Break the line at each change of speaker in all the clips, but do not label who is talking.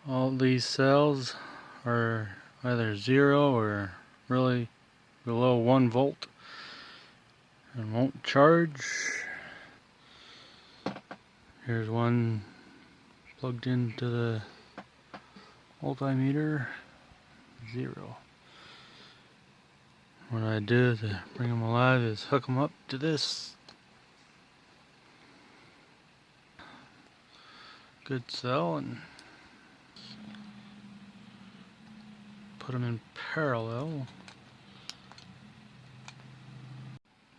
All these cells are either 0 or really below 1 volt and won't charge. Here's one plugged into the multimeter, 0. What I do to bring them alive is hook them up to this good cell and put them in parallel.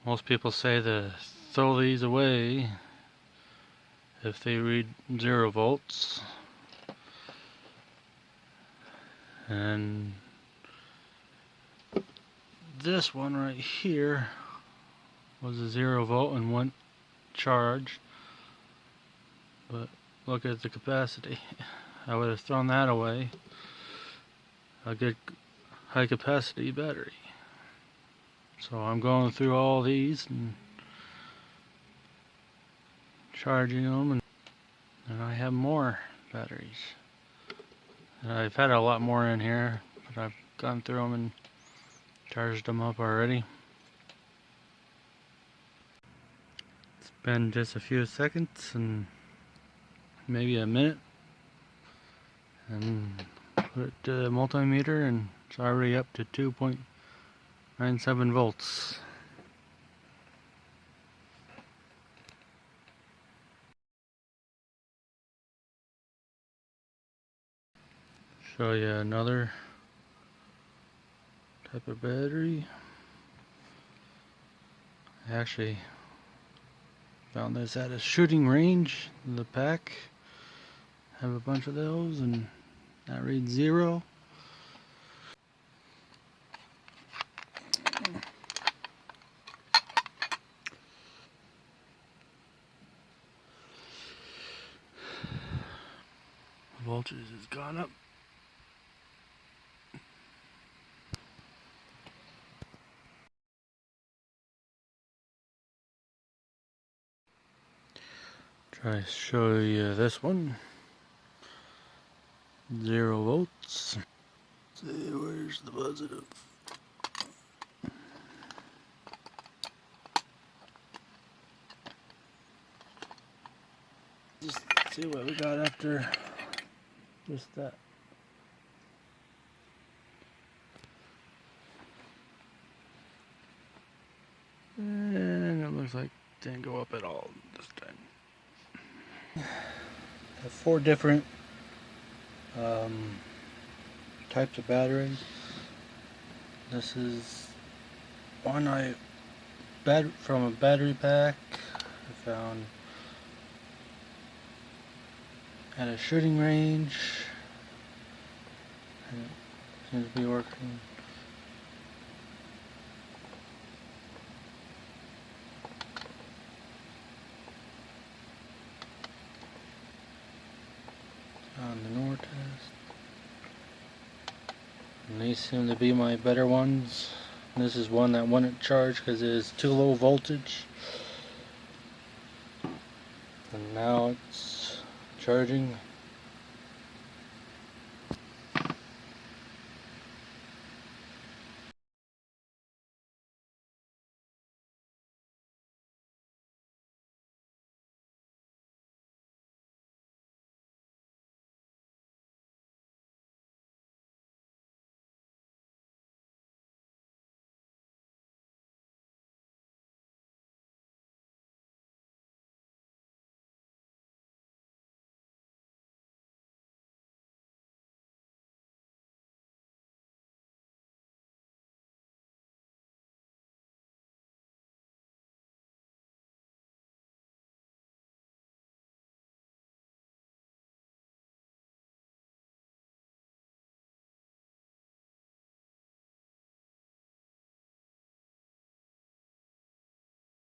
Most people say to throw these away if they read 0 volts. And this one right here was a 0 volt and went charged, but look at the capacity. I would have thrown that away. A good high capacity battery. So I'm going through all these and charging them, and I have more batteries. And I've had a lot more in here, but I've gone through them and charged them up already. It's been just a few seconds and maybe a minute, and put it to the multimeter and it's already up to 2.97 volts. Show you another type of battery. I actually found this at a shooting range in the pack. Have a bunch of those, and that reads 0. Voltage has gone up. Try to show you this one. 0 volts. Let's see, where's the positive? Just see what we got after just that. And it looks like it didn't go up at all this time. I have 4 different types of batteries. This is one from a battery pack I found at a shooting range, and it seems to be working. On the Nortest. And these seem to be my better ones. And this is one that wouldn't charge because it is too low voltage. And now it's charging.